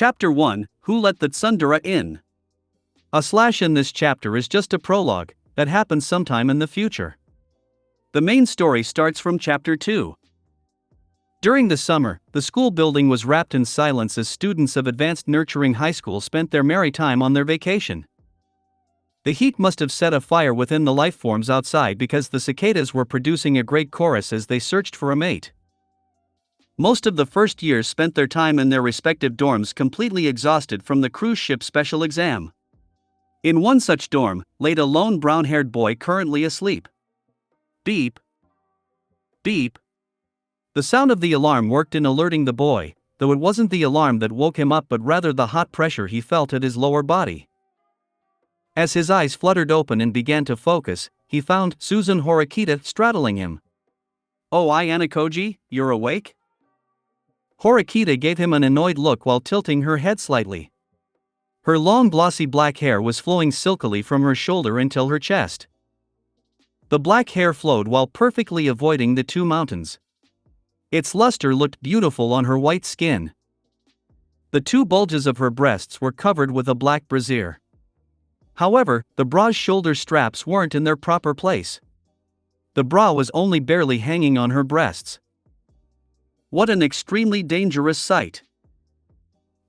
Chapter 1, Who Let the Tsundere In? In this chapter is just a prologue that happens sometime in the future. The main story starts from Chapter 2. During the summer, the school building was wrapped in silence as students of Advanced Nurturing High School spent their merry time on their vacation. The heat must have set a fire within the life forms outside because the cicadas were producing a great chorus as they searched for a mate. Most of the first years spent their time in their respective dorms completely exhausted from the cruise ship special exam. In one such dorm, laid a lone brown-haired boy currently asleep. Beep. Beep. The sound of the alarm worked in alerting the boy, though it wasn't the alarm that woke him up but rather the hot pressure he felt at his lower body. As his eyes fluttered open and began to focus, he found Susan Horikita straddling him. "Oh, Ayanokouji, you're awake?" Horikita gave him an annoyed look while tilting her head slightly. Her long glossy black hair was flowing silkily from her shoulder until her chest. The black hair flowed while perfectly avoiding the two mountains. Its luster looked beautiful on her white skin. The two bulges of her breasts were covered with a black brassiere. However, the bra's shoulder straps weren't in their proper place. The bra was only barely hanging on her breasts. What an extremely dangerous sight.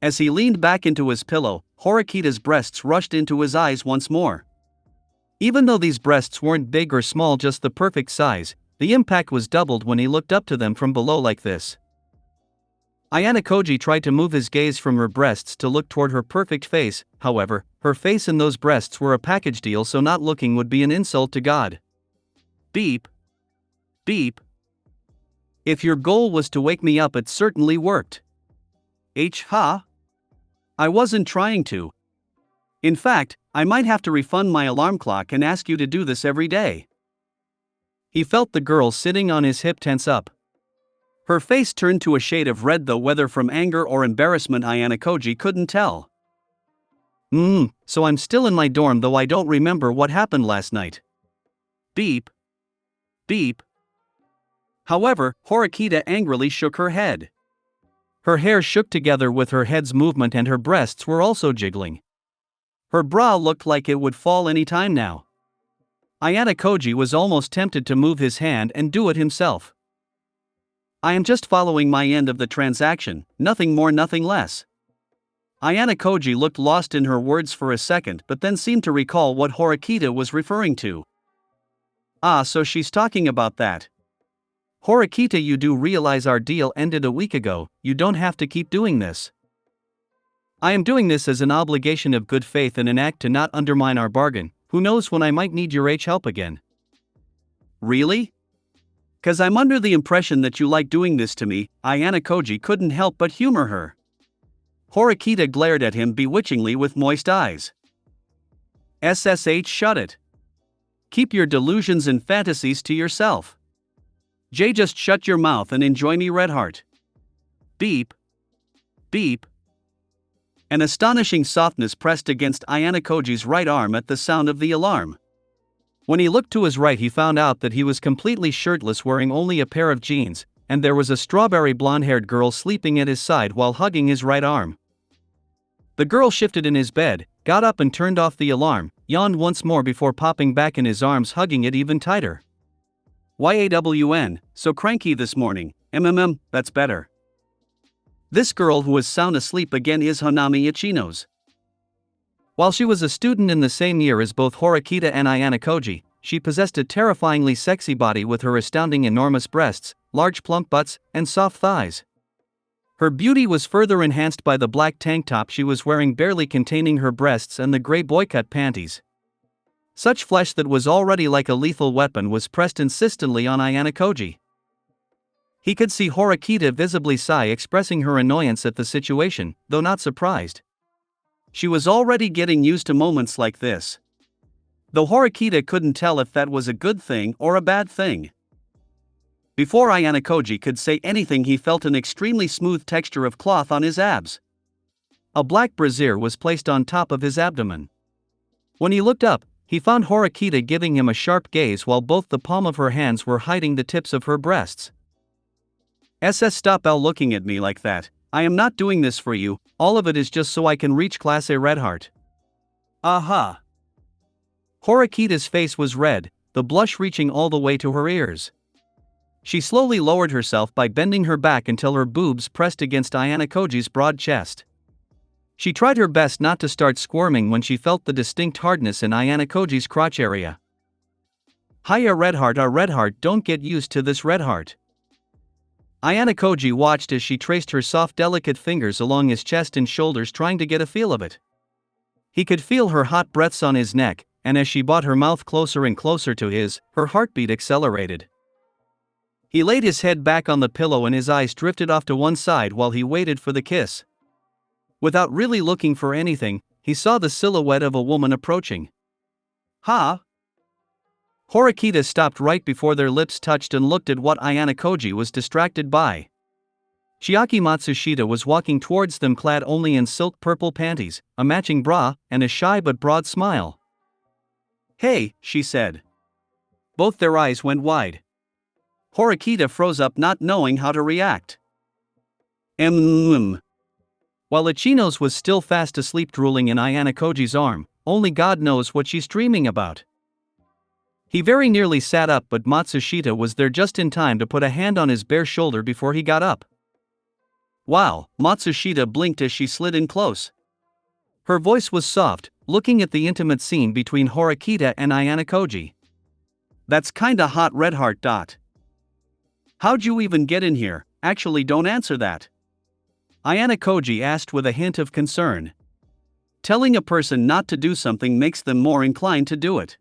As he leaned back into his pillow, Horikita's breasts rushed into his eyes once more. Even though these breasts weren't big or small, just the perfect size, the impact was doubled when he looked up to them from below like this. Ayanokouji tried to move his gaze from her breasts to look toward her perfect face. However, her face and those breasts were a package deal, so not looking would be an insult to God. Beep. Beep. If your goal was to wake me up, it certainly worked. Ha? I wasn't trying to. In fact, I might have to refund my alarm clock and ask you to do this every day. He felt the girl sitting on his hip tense up. Her face turned to a shade of red, though whether from anger or embarrassment Ayanokouji couldn't tell. So I'm still in my dorm, though I don't remember what happened last night. Beep. Beep. However, Horikita angrily shook her head. Her hair shook together with her head's movement and her breasts were also jiggling. Her bra looked like it would fall any time now. Ayanokouji was almost tempted to move his hand and do it himself. I am just following my end of the transaction, nothing more, nothing less. Ayanokouji looked lost in her words for a second but then seemed to recall what Horikita was referring to. So she's talking about that. Horikita, you do realize our deal ended a week ago, you don't have to keep doing this. I am doing this as an obligation of good faith and an act to not undermine our bargain. Who knows when I might need your help again. Really? 'Cause I'm under the impression that you like doing this to me. Ayanokouji couldn't help but humor her. Horikita glared at him bewitchingly with moist eyes. Shut it. Keep your delusions and fantasies to yourself. Just shut your mouth and enjoy me, Redheart. Beep. Beep. An astonishing softness pressed against Ayanokouji's right arm at the sound of the alarm. When he looked to his right, he found out that he was completely shirtless, wearing only a pair of jeans, and there was a strawberry blonde-haired girl sleeping at his side while hugging his right arm. The girl shifted in his bed, got up and turned off the alarm, yawned once more before popping back in his arms, hugging it even tighter. YAWN, so cranky this morning. That's better. This girl who was sound asleep again is Hanami Ichino's. While she was a student in the same year as both Horikita and Ayanokouji, she possessed a terrifyingly sexy body with her astounding enormous breasts, large plump butts, and soft thighs. Her beauty was further enhanced by the black tank top she was wearing, barely containing her breasts, and the gray boycut panties. Such flesh that was already like a lethal weapon was pressed insistently on Ayanokouji. He could see Horikita visibly sigh, expressing her annoyance at the situation, though not surprised. She was already getting used to moments like this. Though Horikita couldn't tell if that was a good thing or a bad thing. Before Ayanokouji could say anything, he felt an extremely smooth texture of cloth on his abs. A black brassiere was placed on top of his abdomen. When he looked up, he found Horikita giving him a sharp gaze while both the palm of her hands were hiding the tips of her breasts. Stop looking at me like that. I am not doing this for you, all of it is just so I can reach Class A Redheart. Aha! Horikita's face was red, the blush reaching all the way to her ears. She slowly lowered herself by bending her back until her boobs pressed against Ayanokouji's broad chest. She tried her best not to start squirming when she felt the distinct hardness in Ayanokouji's crotch area. Hiya Redheart, our Redheart, don't get used to this Redheart. Ayanokouji watched as she traced her soft delicate fingers along his chest and shoulders trying to get a feel of it. He could feel her hot breaths on his neck, and as she brought her mouth closer and closer to his, her heartbeat accelerated. He laid his head back on the pillow and his eyes drifted off to one side while he waited for the kiss. Without really looking for anything, he saw the silhouette of a woman approaching. Ha! Horikita stopped right before their lips touched and looked at what Ayanokouji was distracted by. Chiaki Matsushita was walking towards them clad only in silk purple panties, a matching bra, and a shy but broad smile. Hey, she said. Both their eyes went wide. Horikita froze up, not knowing how to react. While Ichinos was still fast asleep drooling in Ayanokouji's arm, only God knows what she's dreaming about. He very nearly sat up, but Matsushita was there just in time to put a hand on his bare shoulder before he got up. Wow, Matsushita blinked as she slid in close. Her voice was soft, looking at the intimate scene between Horikita and Ayanokouji. That's kinda hot Redheart. How'd you even get in here? Actually, don't answer that. Ayanokouji asked with a hint of concern. Telling a person not to do something makes them more inclined to do it.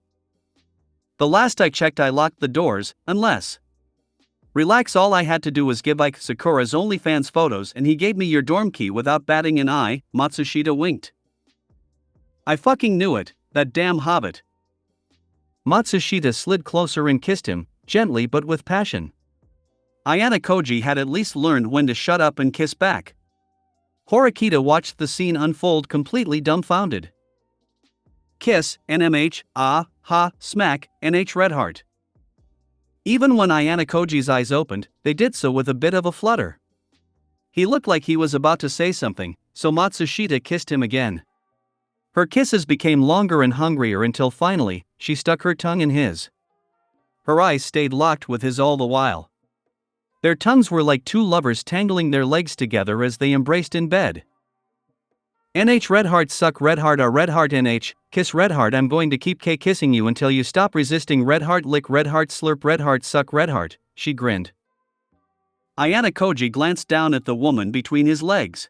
The last I checked, I locked the doors, unless. Relax, all I had to do was give Ike Sakura's OnlyFans photos and he gave me your dorm key without batting an eye, Matsushita winked. I fucking knew it, that damn hobbit. Matsushita slid closer and kissed him, gently but with passion. Ayanokouji had at least learned when to shut up and kiss back. Horikita watched the scene unfold completely dumbfounded. Kiss, NMH, ah, ha, smack, NH Redheart. Even when Ayanokouji's eyes opened, they did so with a bit of a flutter. He looked like he was about to say something, so Matsushita kissed him again. Her kisses became longer and hungrier until finally, she stuck her tongue in his. Her eyes stayed locked with his all the while. Their tongues were like two lovers tangling their legs together as they embraced in bed. NH Redheart, suck Redheart, our Redheart, NH, kiss Redheart, I'm going to keep kissing you until you stop resisting Redheart, lick Redheart, slurp Redheart, suck Redheart, she grinned. Ayanokouji glanced down at the woman between his legs.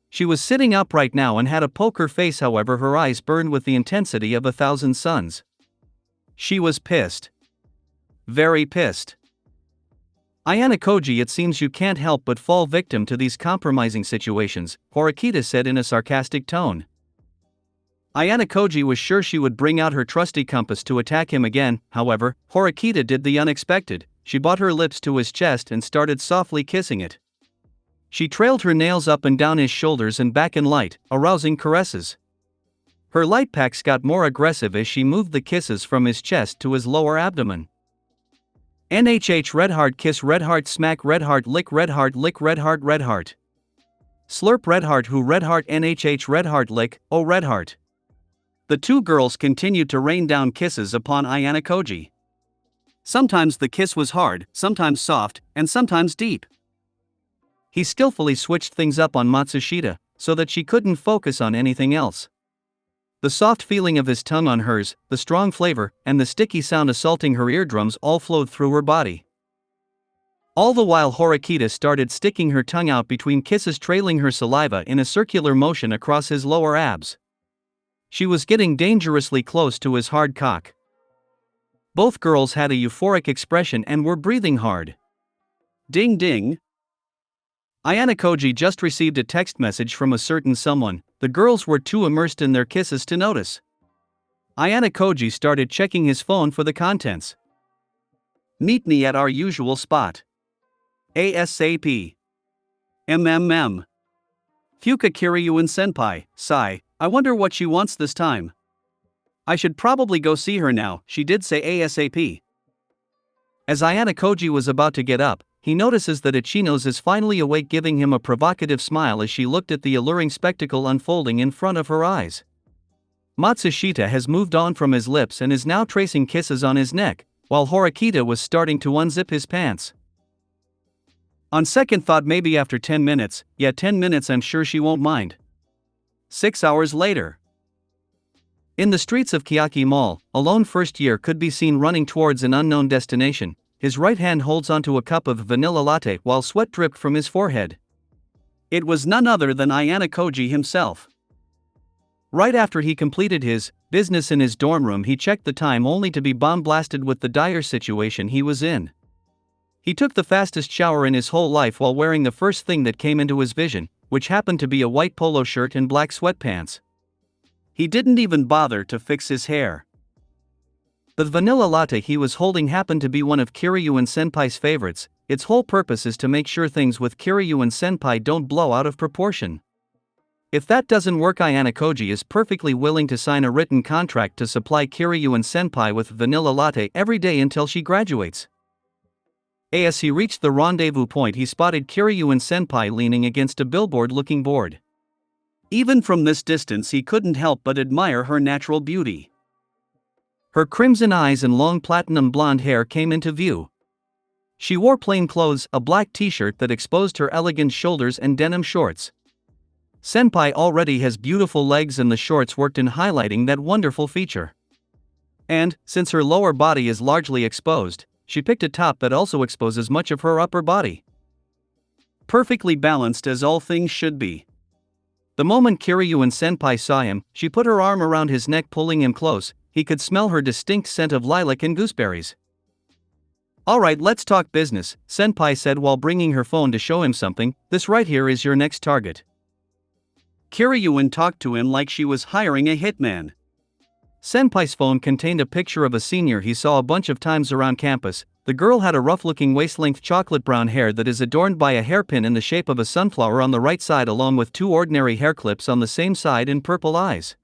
She was sitting upright now and had a poker face, however her eyes burned with the intensity of 1,000 suns. She was pissed. Very pissed. Ayanokouji, it seems you can't help but fall victim to these compromising situations, Horikita said in a sarcastic tone. Ayanokouji was sure she would bring out her trusty compass to attack him again, however, Horikita did the unexpected, she brought her lips to his chest and started softly kissing it. She trailed her nails up and down his shoulders and back in light, arousing caresses. Her light packs got more aggressive as she moved the kisses from his chest to his lower abdomen. NHH Redheart, kiss Redheart, smack Redheart, lick Redheart, lick Redheart, Redheart. Slurp Redheart, who Redheart, NHH Redheart, lick, oh Redheart. The two girls continued to rain down kisses upon Ayanokouji. Sometimes the kiss was hard, sometimes soft, and sometimes deep. He skillfully switched things up on Matsushita, so that she couldn't focus on anything else. The soft feeling of his tongue on hers, the strong flavor, and the sticky sound assaulting her eardrums all flowed through her body. All the while Horikita started sticking her tongue out between kisses, trailing her saliva in a circular motion across his lower abs. She was getting dangerously close to his hard cock. Both girls had a euphoric expression and were breathing hard. Ding ding. Ayanokouji just received a text message from a certain someone. The girls were too immersed in their kisses to notice. Ayanokouji started checking his phone for the contents. Meet me at our usual spot. ASAP. MMM. Fuuka Kiryuin Senpai, sigh, I wonder what she wants this time. I should probably go see her now, she did say ASAP. As Ayanokouji was about to get up, he notices that Ichino's is finally awake, giving him a provocative smile as she looked at the alluring spectacle unfolding in front of her eyes. Matsushita has moved on from his lips and is now tracing kisses on his neck, while Horikita was starting to unzip his pants. On second thought, maybe after 10 minutes, yeah, 10 minutes, I'm sure she won't mind. 6 hours later. In the streets of Kiyaki Mall, a lone first year could be seen running towards an unknown destination. His right hand holds onto a cup of vanilla latte while sweat dripped from his forehead. It was none other than Ayanokouji himself. Right after he completed his business in his dorm room, he checked the time only to be bomb-blasted with the dire situation he was in. He took the fastest shower in his whole life while wearing the first thing that came into his vision, which happened to be a white polo shirt and black sweatpants. He didn't even bother to fix his hair. The vanilla latte he was holding happened to be one of Kiryuin Senpai's favorites. Its whole purpose is to make sure things with Kiryuin Senpai don't blow out of proportion. If that doesn't work, Ayanokouji is perfectly willing to sign a written contract to supply Kiryuin Senpai with vanilla latte every day until she graduates. As he reached the rendezvous point, he spotted Kiryuin Senpai leaning against a billboard looking bored. Even from this distance, he couldn't help but admire her natural beauty. Her crimson eyes and long platinum blonde hair came into view. She wore plain clothes, a black t-shirt that exposed her elegant shoulders, and denim shorts. Senpai already has beautiful legs, and the shorts worked in highlighting that wonderful feature. And, since her lower body is largely exposed, she picked a top that also exposes much of her upper body. Perfectly balanced, as all things should be. The moment Kiryuin Senpai saw him, she put her arm around his neck, pulling him close. He could smell her distinct scent of lilac and gooseberries. "Alright, let's talk business," Senpai said while bringing her phone to show him something. "This right here is your next target." Kiryuin talked to him like she was hiring a hitman. Senpai's phone contained a picture of a senior he saw a bunch of times around campus. The girl had a rough-looking waist-length chocolate brown hair that is adorned by a hairpin in the shape of a sunflower on the right side, along with 2 ordinary hair clips on the same side, and purple eyes.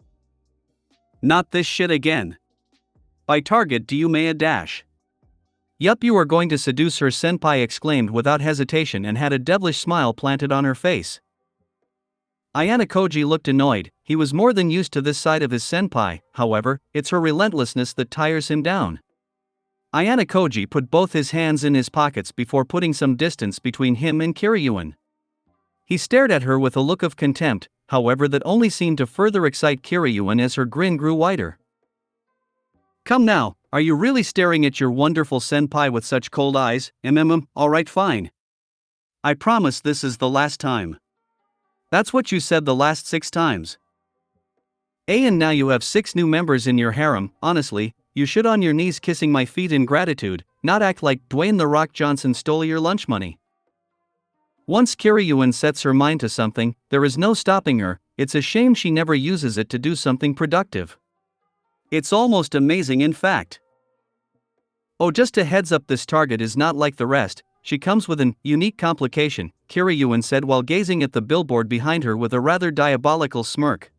"Not this shit again. By target do you mean a dash?" "Yup, you are going to seduce her," Senpai exclaimed without hesitation and had a devilish smile planted on her face. Ayanokouji looked annoyed. He was more than used to this side of his senpai. However, it's her relentlessness that tires him down. Ayanokouji put both his hands in his pockets before putting some distance between him and Kiryuin. He stared at her with a look of contempt, however, that only seemed to further excite Kiryuin as her grin grew wider. "Come now, are you really staring at your wonderful senpai with such cold eyes? Alright, fine. I promise this is the last time." "That's what you said the last 6 times. And now you have 6 new members in your harem. Honestly, you should on your knees kissing my feet in gratitude, not act like Dwayne "The Rock" Johnson stole your lunch money." Once Kiryuin sets her mind to something, there is no stopping her. It's a shame she never uses it to do something productive. It's almost amazing, in fact. "Oh, just a heads up, this target is not like the rest. She comes with an unique complication," Kiryuin said while gazing at the billboard behind her with a rather diabolical smirk.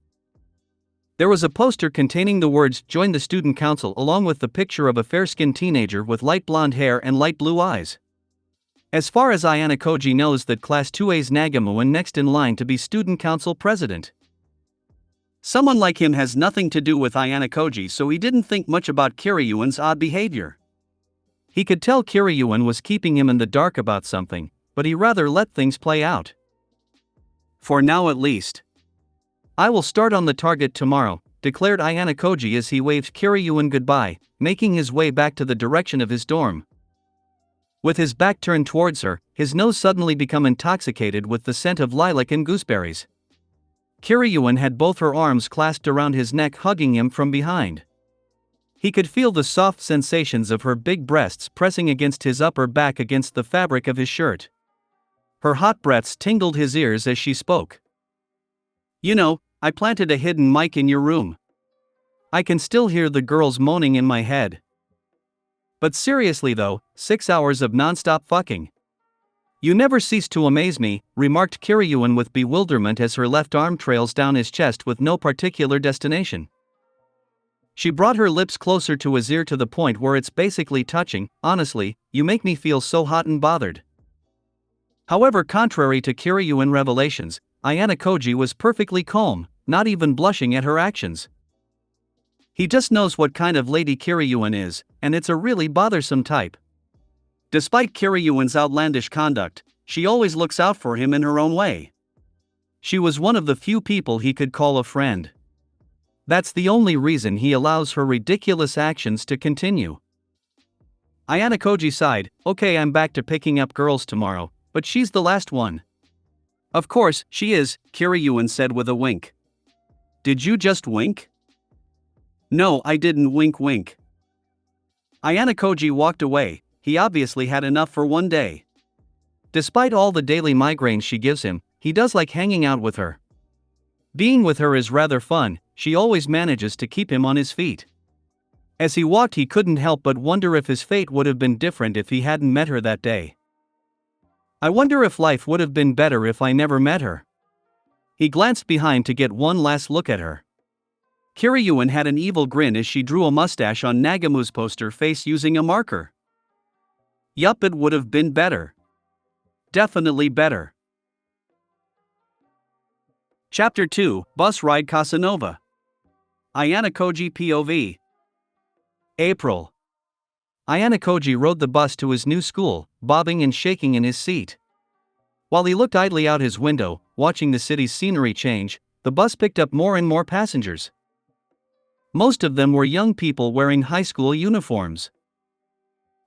There was a poster containing the words "Join the Student Council" along with the picture of a fair-skinned teenager with light blonde hair and light blue eyes. As far as Ayanokouji knows, that Class 2A's Nagamon next in line to be Student Council President. Someone like him has nothing to do with Ayanokouji, so he didn't think much about Kiryuin's odd behavior. He could tell Kiryuin was keeping him in the dark about something, but he rather let things play out. For now at least. "I will start on the target tomorrow," declared Ayanokouji as he waved Kiryuin goodbye, making his way back to the direction of his dorm. With his back turned towards her, his nose suddenly became intoxicated with the scent of lilac and gooseberries. Kiryuin had both her arms clasped around his neck, hugging him from behind. He could feel the soft sensations of her big breasts pressing against his upper back against the fabric of his shirt. Her hot breaths tingled his ears as she spoke. "You know, I planted a hidden mic in your room. I can still hear the girls moaning in my head. But seriously though, 6 hours of non-stop fucking. You never cease to amaze me," remarked Kiryuin with bewilderment as her left arm trails down his chest with no particular destination. She brought her lips closer to his ear to the point where it's basically touching. "Honestly, you make me feel so hot and bothered. However, contrary to Kiryuin revelations, Ayanokouji was perfectly calm, not even blushing at her actions. He just knows what kind of lady Kiryuin is, and it's a really bothersome type. Despite Kiryuin's outlandish conduct, she always looks out for him in her own way. She was one of the few people he could call a friend. That's the only reason he allows her ridiculous actions to continue. Ayanokouji sighed, "Okay, I'm back to picking up girls tomorrow, but she's the last one." "Of course, she is," Kiryuin said with a wink. "Did you just wink?" "No, I didn't wink wink." Ayanokouji walked away. He obviously had enough for one day. Despite all the daily migraines she gives him, he does like hanging out with her. Being with her is rather fun. She always manages to keep him on his feet. As he walked, he couldn't help but wonder if his fate would have been different if he hadn't met her that day. "I wonder if life would have been better if I never met her." He glanced behind to get one last look at her. Kiryuin had an evil grin as she drew a mustache on Nagamu's poster face using a marker. Yup, it would have been better. Definitely better. Chapter 2, Bus Ride Casanova. Ayanokouji POV. April. Ayanokouji rode the bus to his new school, bobbing and shaking in his seat. While he looked idly out his window, watching the city's scenery change, the bus picked up more and more passengers. Most of them were young people wearing high school uniforms.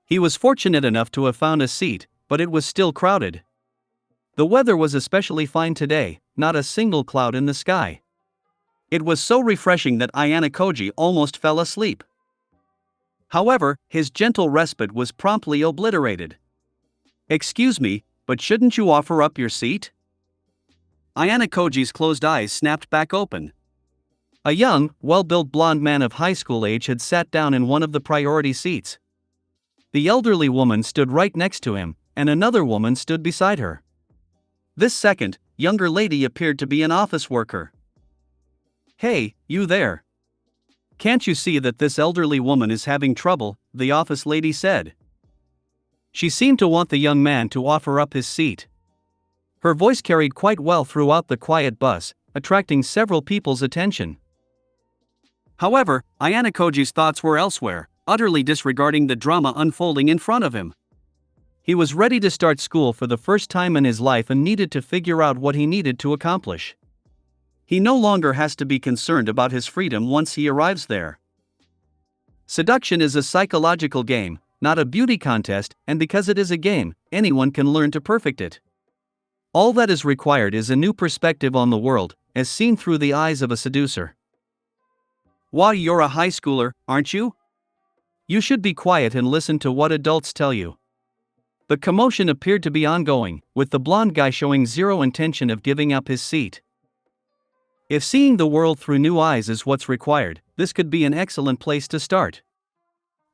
He was fortunate enough to have found a seat, but it was still crowded. The weather was especially fine today, not a single cloud in the sky. It was so refreshing that Ayanokouji almost fell asleep. However, his gentle respite was promptly obliterated. "Excuse me, but shouldn't you offer up your seat?" Ayanokouji's closed eyes snapped back open. A young, well-built blonde man of high school age had sat down in one of the priority seats. The elderly woman stood right next to him, and another woman stood beside her. This second, younger lady appeared to be an office worker. "Hey, you there. Can't you see that this elderly woman is having trouble?" the office lady said. She seemed to want the young man to offer up his seat. Her voice carried quite well throughout the quiet bus, attracting several people's attention. However, Ayanokouji's thoughts were elsewhere, utterly disregarding the drama unfolding in front of him. He was ready to start school for the first time in his life and needed to figure out what he needed to accomplish. He no longer has to be concerned about his freedom once he arrives there. Seduction is a psychological game, not a beauty contest, and because it is a game, anyone can learn to perfect it. All that is required is a new perspective on the world, as seen through the eyes of a seducer. "Why, you're a high schooler, aren't you? You should be quiet and listen to what adults tell you." The commotion appeared to be ongoing, with the blonde guy showing zero intention of giving up his seat. If seeing the world through new eyes is what's required, this could be an excellent place to start.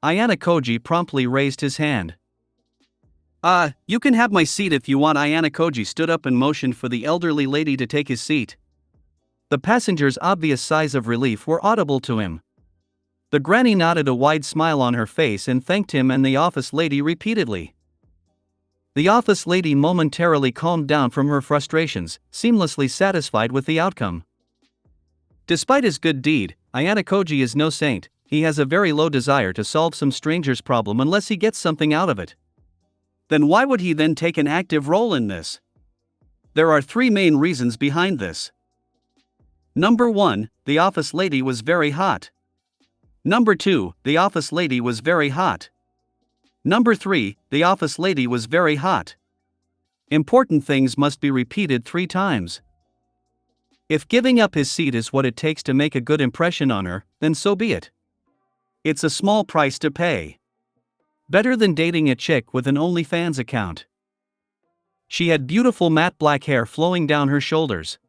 Ayanokouji promptly raised his hand. You can have my seat if you want." Ayanokouji stood up and motioned for the elderly lady to take his seat. The passenger's obvious sighs of relief were audible to him. The granny nodded, a wide smile on her face, and thanked him and the office lady repeatedly. The office lady momentarily calmed down from her frustrations, seamlessly satisfied with the outcome. Despite his good deed, Ayanokouji is no saint. He has a very low desire to solve some stranger's problem unless he gets something out of it. Then why would he then take an active role in this? There are three main reasons behind this. Number 1, the office lady was very hot. Number 2, the office lady was very hot. Number 3, the office lady was very hot. Important things must be repeated 3 times. If giving up his seat is what it takes to make a good impression on her, then so be it. It's a small price to pay. Better than dating a chick with an OnlyFans account. She had beautiful matte black hair flowing down her shoulders.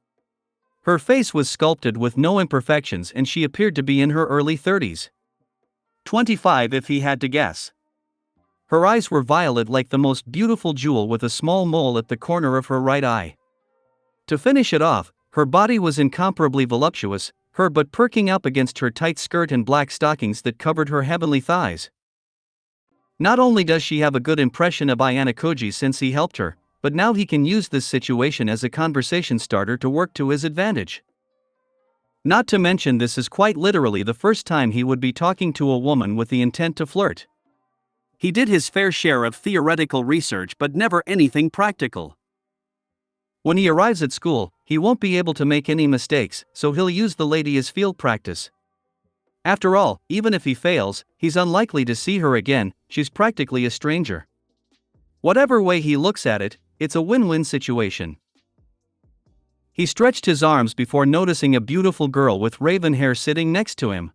Her face was sculpted with no imperfections, and she appeared to be in her early 30s. 25 if he had to guess. Her eyes were violet like the most beautiful jewel, with a small mole at the corner of her right eye. To finish it off, her body was incomparably voluptuous, her butt perking up against her tight skirt and black stockings that covered her heavenly thighs. Not only does she have a good impression of Ayanokouji since he helped her, but now he can use this situation as a conversation starter to work to his advantage. Not to mention, this is quite literally the first time he would be talking to a woman with the intent to flirt. He did his fair share of theoretical research but never anything practical. When he arrives at school, he won't be able to make any mistakes, so he'll use the lady as field practice. After all, even if he fails, he's unlikely to see her again, she's practically a stranger. Whatever way he looks at it, it's a win-win situation. He stretched his arms before noticing a beautiful girl with raven hair sitting next to him.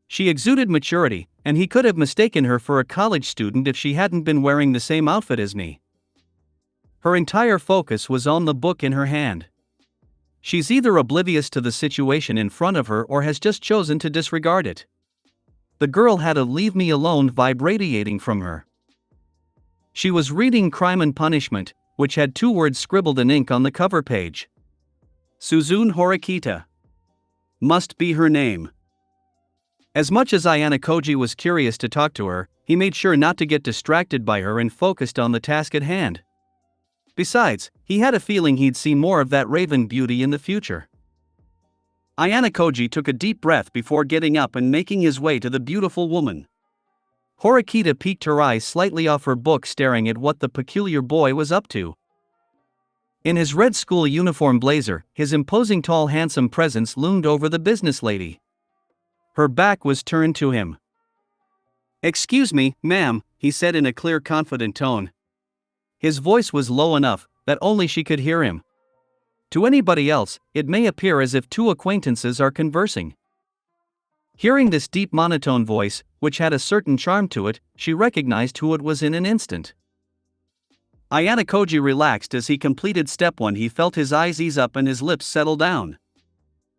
She exuded maturity, and he could have mistaken her for a college student if she hadn't been wearing the same outfit as me. Her entire focus was on the book in her hand. She's either oblivious to the situation in front of her or has just chosen to disregard it. The girl had a "leave me alone" vibe radiating from her. She was reading Crime and Punishment, which had 2 words scribbled in ink on the cover page. Suzune Horikita. Must be her name. As much as Ayanokouji was curious to talk to her, he made sure not to get distracted by her and focused on the task at hand. Besides, he had a feeling he'd see more of that raven beauty in the future. Ayanokouji took a deep breath before getting up and making his way to the beautiful woman. Horikita peeked her eyes slightly off her book, staring at what the peculiar boy was up to. In his red school uniform blazer, his imposing tall handsome presence loomed over the business lady. Her back was turned to him. "Excuse me, ma'am," he said in a clear, confident tone. His voice was low enough that only she could hear him. To anybody else, it may appear as if 2 acquaintances are conversing. Hearing this deep monotone voice, which had a certain charm to it, she recognized who it was in an instant. Ayanokouji relaxed as he completed step 1. He felt his eyes ease up and his lips settle down.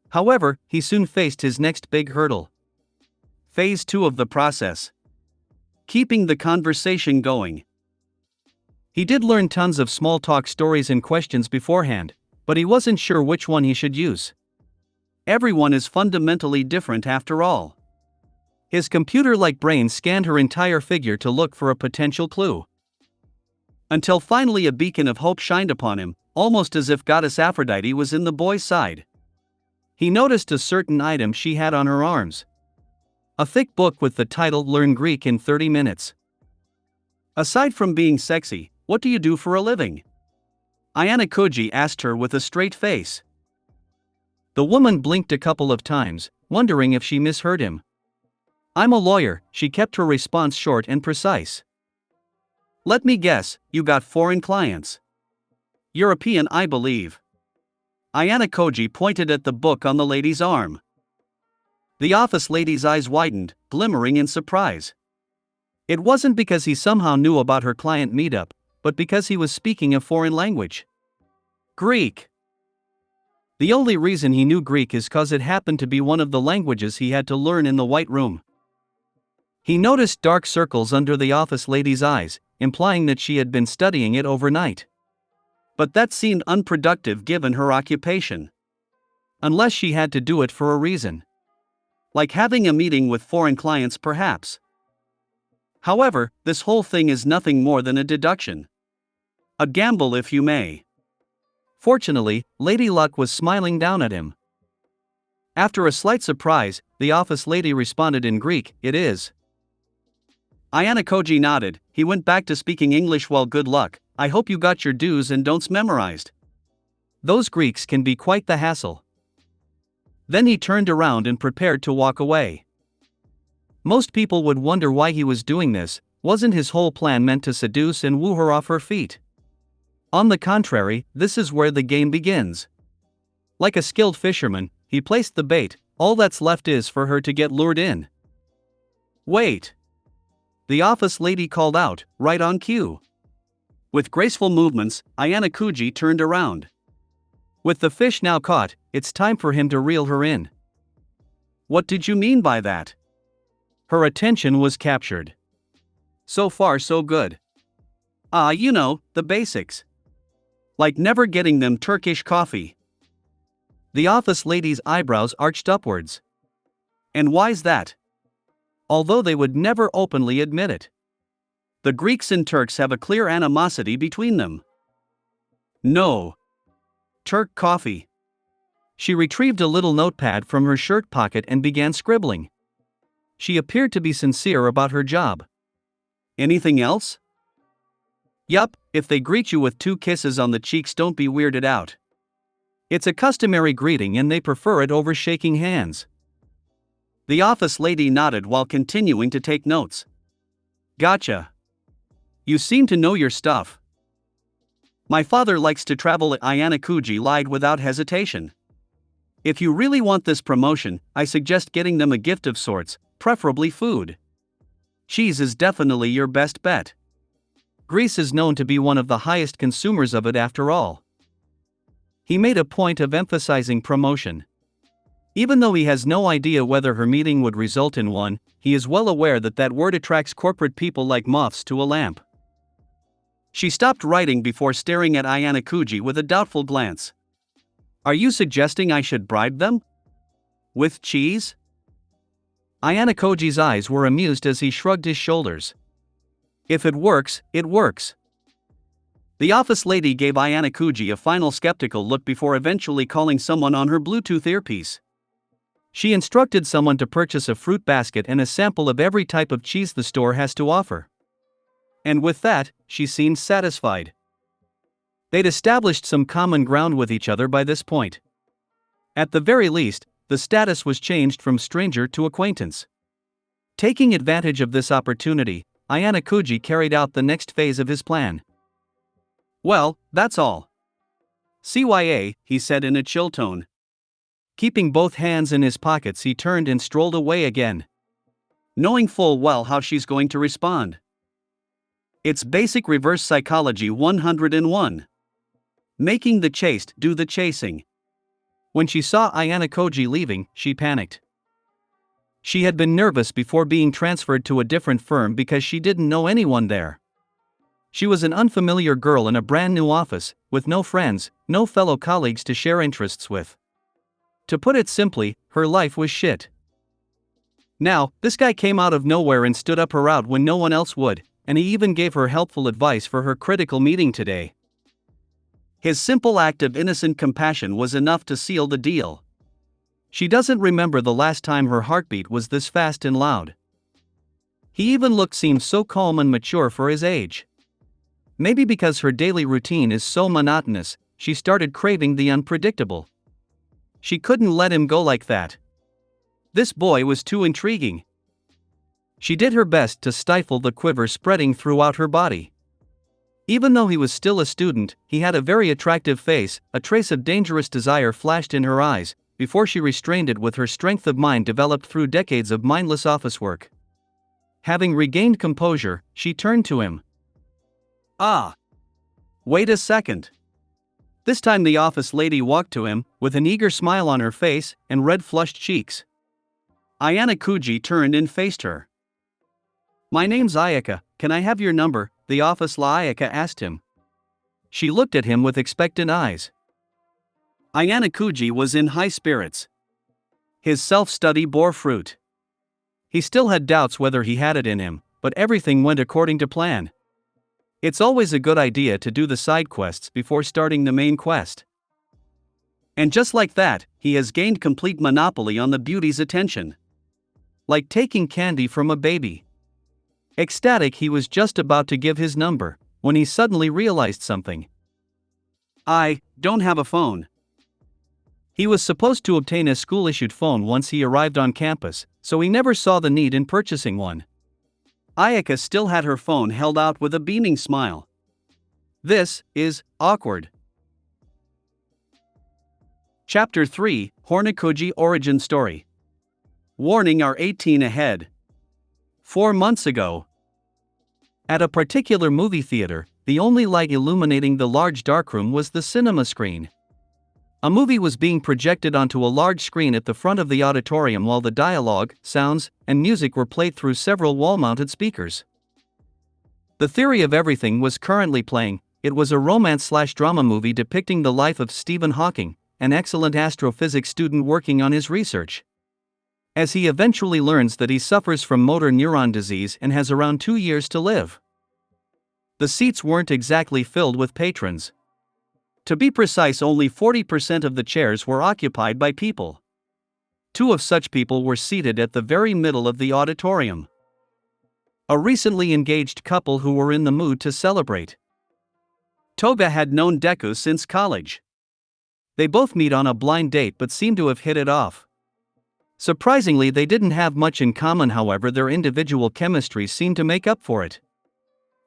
However, he soon faced his next big hurdle. Phase 2 of the process. Keeping the conversation going. He did learn tons of small talk stories and questions beforehand, but he wasn't sure which one he should use. Everyone is fundamentally different after all. His computer-like brain scanned her entire figure to look for a potential clue. Until finally a beacon of hope shined upon him, almost as if goddess Aphrodite was in the boy's side. He noticed a certain item she had on her arms. A thick book with the title "Learn Greek in 30 Minutes. Aside from being sexy, what do you do for a living? Ayanokouji asked her with a straight face. The woman blinked a couple of times, wondering if she misheard him. "I'm a lawyer," she kept her response short and precise. "Let me guess, you got foreign clients. European, I believe." Ayanokouji pointed at the book on the lady's arm. The office lady's eyes widened, glimmering in surprise. It wasn't because he somehow knew about her client meetup, but because he was speaking a foreign language. Greek. The only reason he knew Greek is cause it happened to be one of the languages he had to learn in the White Room. He noticed dark circles under the office lady's eyes, implying that she had been studying it overnight. But that seemed unproductive given her occupation. Unless she had to do it for a reason. Like having a meeting with foreign clients, perhaps. However, this whole thing is nothing more than a deduction. A gamble, if you may. Fortunately, Lady Luck was smiling down at him. After a slight surprise, the office lady responded in Greek, "It is." Ayanokouji nodded. He went back to speaking English. "Well, good luck. I hope you got your do's and don'ts memorized. Those Greeks can be quite the hassle." Then he turned around and prepared to walk away. Most people would wonder why he was doing this. Wasn't his whole plan meant to seduce and woo her off her feet? On the contrary, this is where the game begins. Like a skilled fisherman, he placed the bait. All that's left is for her to get lured in. "Wait!" the office lady called out, right on cue. With graceful movements, Ayanokouji turned around. With the fish now caught, it's time for him to reel her in. "What did you mean by that?" Her attention was captured. "So far so good. You know, the basics. Like never getting them Turkish coffee." The office lady's eyebrows arched upwards. "And why's that?" Although they would never openly admit it. The Greeks and Turks have a clear animosity between them. No. Turk coffee. She retrieved a little notepad from her shirt pocket and began scribbling. She appeared to be sincere about her job. Anything else? Yup, if they greet you with 2 kisses on the cheeks, don't be weirded out. It's a customary greeting and they prefer it over shaking hands. The office lady nodded while continuing to take notes. Gotcha. You seem to know your stuff. My father likes to travel. Ayanokouji lied without hesitation. If you really want this promotion, I suggest getting them a gift of sorts, preferably food. Cheese is definitely your best bet. Greece is known to be one of the highest consumers of it after all. He made a point of emphasizing promotion. Even though he has no idea whether her meeting would result in one, he is well aware that that word attracts corporate people like moths to a lamp. She stopped writing before staring at Ayanokouji with a doubtful glance. Are you suggesting I should bribe them? With cheese? Ayanokouji's eyes were amused as he shrugged his shoulders. If it works, it works. The office lady gave Ayanokouji a final skeptical look before eventually calling someone on her Bluetooth earpiece. She instructed someone to purchase a fruit basket and a sample of every type of cheese the store has to offer. And with that, she seemed satisfied. They'd established some common ground with each other by this point. At the very least, the status was changed from stranger to acquaintance. Taking advantage of this opportunity, Ayanokouji carried out the next phase of his plan. Well, that's all. CYA, he said in a chill tone. Keeping both hands in his pockets, he turned and strolled away again. Knowing full well how she's going to respond. It's basic reverse psychology 101. Making the chased do the chasing. When she saw Ayanokouji leaving, she panicked. She had been nervous before being transferred to a different firm because she didn't know anyone there. She was an unfamiliar girl in a brand new office, with no friends, no fellow colleagues to share interests with. To put it simply, her life was shit. Now, this guy came out of nowhere and stood up her out when no one else would, and he even gave her helpful advice for her critical meeting today. His simple act of innocent compassion was enough to seal the deal. She doesn't remember the last time her heartbeat was this fast and loud. He even seemed so calm and mature for his age. Maybe because her daily routine is so monotonous, she started craving the unpredictable. She couldn't let him go like that. This boy was too intriguing. She did her best to stifle the quiver spreading throughout her body. Even though he was still a student, he had a very attractive face. A trace of dangerous desire flashed in her eyes, before she restrained it with her strength of mind developed through decades of mindless office work. Having regained composure, she turned to him. Ah! Wait a second. This time the office lady walked to him, with an eager smile on her face and red flushed cheeks. Ayanokouji turned and faced her. My name's Ayaka, can I have your number? The office Ayaka asked him. She looked at him with expectant eyes. Ayanokouji was in high spirits. His self-study bore fruit. He still had doubts whether he had it in him, but everything went according to plan. It's always a good idea to do the side quests before starting the main quest. And just like that, he has gained complete monopoly on the beauty's attention. Like taking candy from a baby. Ecstatic, he was just about to give his number, when he suddenly realized something. I don't have a phone. He was supposed to obtain a school-issued phone once he arrived on campus, so he never saw the need in purchasing one. Ayaka still had her phone held out with a beaming smile. This is awkward. Chapter 3, Ayanokouji Origin Story. Warning, are 18 ahead. 4 months ago. At a particular movie theater, the only light illuminating the large darkroom was the cinema screen. A movie was being projected onto a large screen at the front of the auditorium while the dialogue, sounds, and music were played through several wall-mounted speakers. The Theory of Everything was currently playing. It was a romance/drama movie depicting the life of Stephen Hawking, an excellent astrophysics student working on his research. As he eventually learns that he suffers from motor neuron disease and has around 2 years to live. The seats weren't exactly filled with patrons. To be precise, only 40% of the chairs were occupied by people. 2 of such people were seated at the very middle of the auditorium. A recently engaged couple who were in the mood to celebrate. Toga had known Deku since college. They both meet on a blind date but seem to have hit it off. Surprisingly, they didn't have much in common, however, their individual chemistry seemed to make up for it.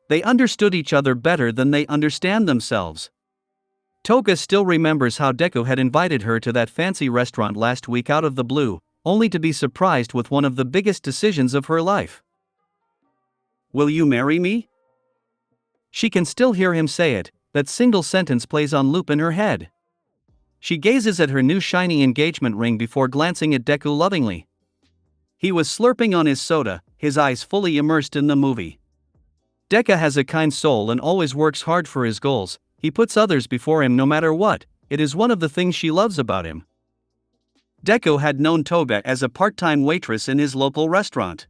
They understood each other better than they understand themselves. Toga still remembers how Deku had invited her to that fancy restaurant last week out of the blue, only to be surprised with one of the biggest decisions of her life. "Will you marry me?" She can still hear him say it, that single sentence plays on loop in her head. She gazes at her new shiny engagement ring before glancing at Deku lovingly. He was slurping on his soda, his eyes fully immersed in the movie. Deku has a kind soul and always works hard for his goals. He puts others before him no matter what. It is one of the things she loves about him. Deku had known Toga as a part-time waitress in his local restaurant.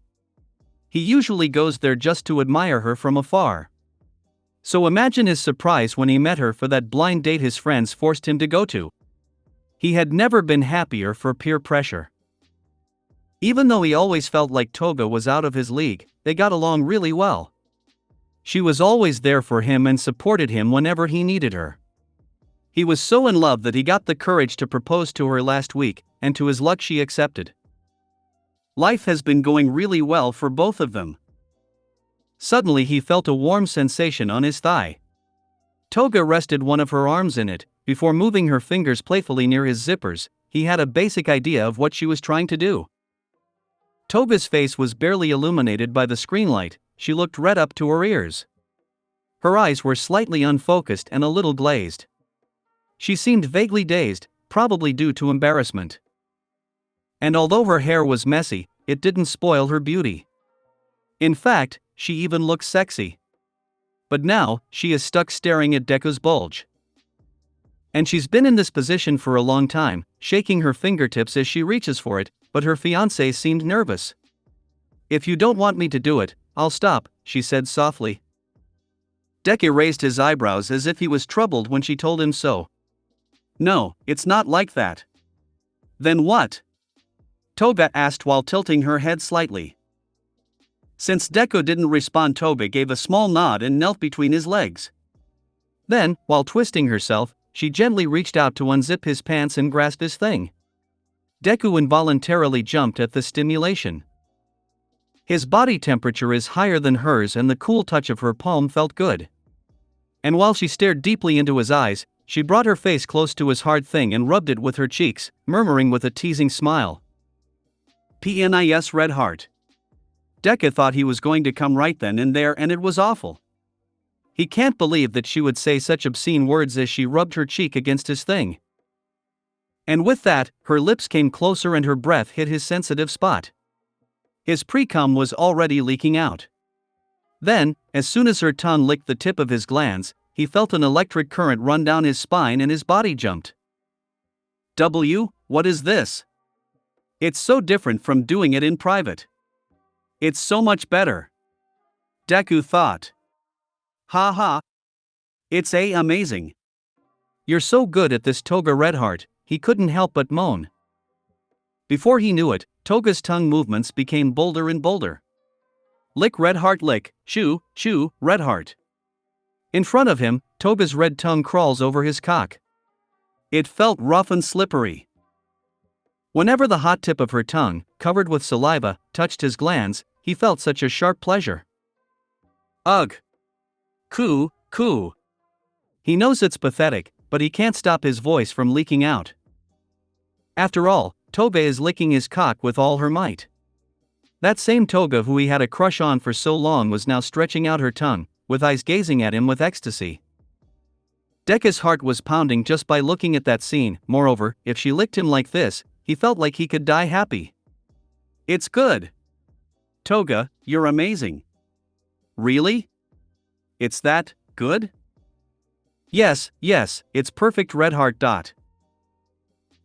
He usually goes there just to admire her from afar. So imagine his surprise when he met her for that blind date his friends forced him to go to. He had never been happier for peer pressure. Even though he always felt like Toga was out of his league, they got along really well. She was always there for him and supported him whenever he needed her. He was so in love that he got the courage to propose to her last week, and to his luck she accepted. Life has been going really well for both of them. Suddenly he felt a warm sensation on his thigh. Toga rested one of her arms in it, before moving her fingers playfully near his zippers. He had a basic idea of what she was trying to do. Toga's face was barely illuminated by the screen light. She looked red up to her ears. Her eyes were slightly unfocused and a little glazed. She seemed vaguely dazed, probably due to embarrassment. And although her hair was messy, it didn't spoil her beauty. In fact, she even looked sexy. But now, she is stuck staring at Deku's bulge. And she's been in this position for a long time, shaking her fingertips as she reaches for it, but her fiancé seemed nervous. "If you don't want me to do it, I'll stop," she said softly. Deku raised his eyebrows as if he was troubled when she told him so. "No, it's not like that." "Then what?" Toga asked while tilting her head slightly. Since Deku didn't respond, Toga gave a small nod and knelt between his legs. Then, while twisting herself, she gently reached out to unzip his pants and grasp his thing. Deku involuntarily jumped at the stimulation. His body temperature is higher than hers and the cool touch of her palm felt good. And while she stared deeply into his eyes, she brought her face close to his hard thing and rubbed it with her cheeks, murmuring with a teasing smile, "PNIS red heart." Deku thought he was going to come right then and there, and it was awful. He can't believe that she would say such obscene words as she rubbed her cheek against his thing. And with that, her lips came closer and her breath hit his sensitive spot. His pre-cum was already leaking out. Then, as soon as her tongue licked the tip of his glands, he felt an electric current run down his spine and his body jumped. What is this? It's so different from doing it in private. It's so much better. Deku thought. Ha ha. It's amazing. You're so good at this, Toga Redheart, he couldn't help but moan. Before he knew it, Toga's tongue movements became bolder and bolder. Lick Redheart lick, chew, chew, Redheart. In front of him, Toga's red tongue crawls over his cock. It felt rough and slippery. Whenever the hot tip of her tongue, covered with saliva, touched his glands, he felt such a sharp pleasure. Ugh. Coo, coo. He knows it's pathetic, but he can't stop his voice from leaking out. After all, Toga is licking his cock with all her might. That same Toga who he had a crush on for so long was now stretching out her tongue, with eyes gazing at him with ecstasy. Deku's heart was pounding just by looking at that scene. Moreover, if she licked him like this, he felt like he could die happy. It's good. Toga, you're amazing. Really? It's that good? Yes, it's perfect, Redheart.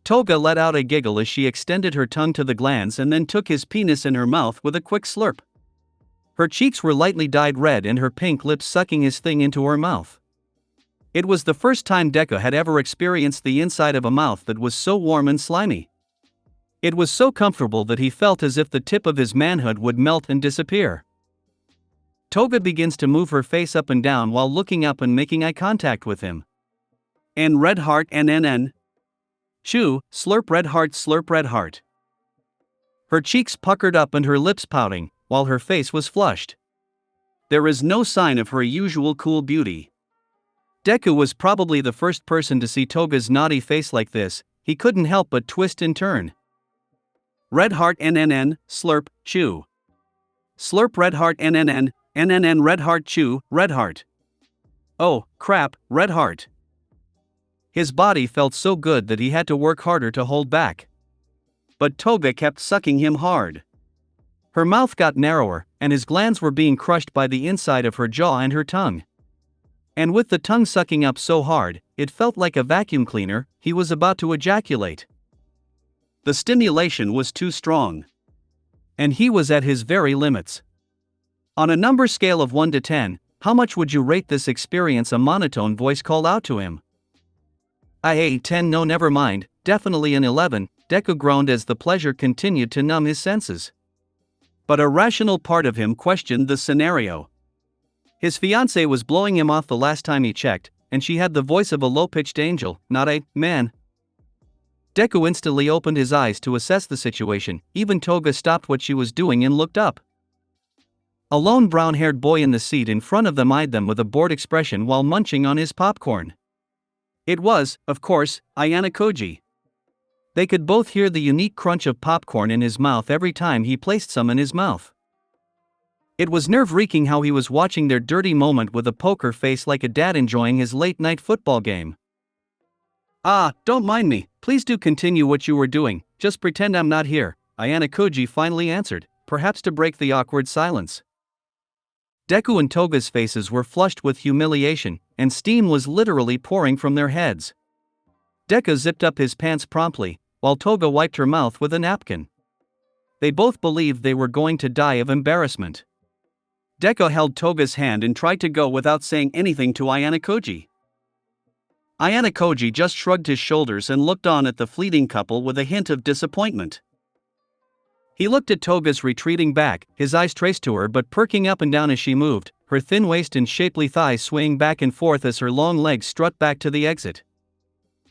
Toga let out a giggle as she extended her tongue to the glands and then took his penis in her mouth with a quick slurp. Her cheeks were lightly dyed red and her pink lips sucking his thing into her mouth. It was the first time Deku had ever experienced the inside of a mouth that was so warm and slimy. It was so comfortable that he felt as if the tip of his manhood would melt and disappear. Toga begins to move her face up and down while looking up and making eye contact with him. N red heart NNN. Chew, slurp red heart slurp red heart. Her cheeks puckered up and her lips pouting, while her face was flushed. There is no sign of her usual cool beauty. Deku was probably the first person to see Toga's naughty face like this. He couldn't help but twist and turn. Red heart NNN, slurp, chew. Slurp red heart NNN, NNN red heart chew, red heart. Oh, crap, red heart. His body felt so good that he had to work harder to hold back. But Toga kept sucking him hard. Her mouth got narrower, and his glands were being crushed by the inside of her jaw and her tongue. And with the tongue sucking up so hard, it felt like a vacuum cleaner. He was about to ejaculate. The stimulation was too strong. And he was at his very limits. On a number scale of 1 to 10, how much would you rate this experience? A monotone voice called out to him. A 10. No, never mind, definitely an 11, Deku groaned as the pleasure continued to numb his senses. But a rational part of him questioned the scenario. His fiancée was blowing him off the last time he checked, and she had the voice of a low-pitched angel, not a man. Deku instantly opened his eyes to assess the situation. Even Toga stopped what she was doing and looked up. A lone brown-haired boy in the seat in front of them eyed them with a bored expression while munching on his popcorn. It was, of course, Ayanokouji. They could both hear the unique crunch of popcorn in his mouth every time he placed some in his mouth. It was nerve-wreaking how he was watching their dirty moment with a poker face like a dad enjoying his late-night football game. Don't mind me, please do continue what you were doing, just pretend I'm not here, Ayanokouji finally answered, perhaps to break the awkward silence. Deku and Toga's faces were flushed with humiliation, and steam was literally pouring from their heads. Deku zipped up his pants promptly, while Toga wiped her mouth with a napkin. They both believed they were going to die of embarrassment. Deku held Toga's hand and tried to go without saying anything to Ayanokouji. Ayanokouji just shrugged his shoulders and looked on at the fleeting couple with a hint of disappointment. He looked at Toga's retreating back, his eyes traced to her but perking up and down as she moved, her thin waist and shapely thighs swaying back and forth as her long legs strut back to the exit.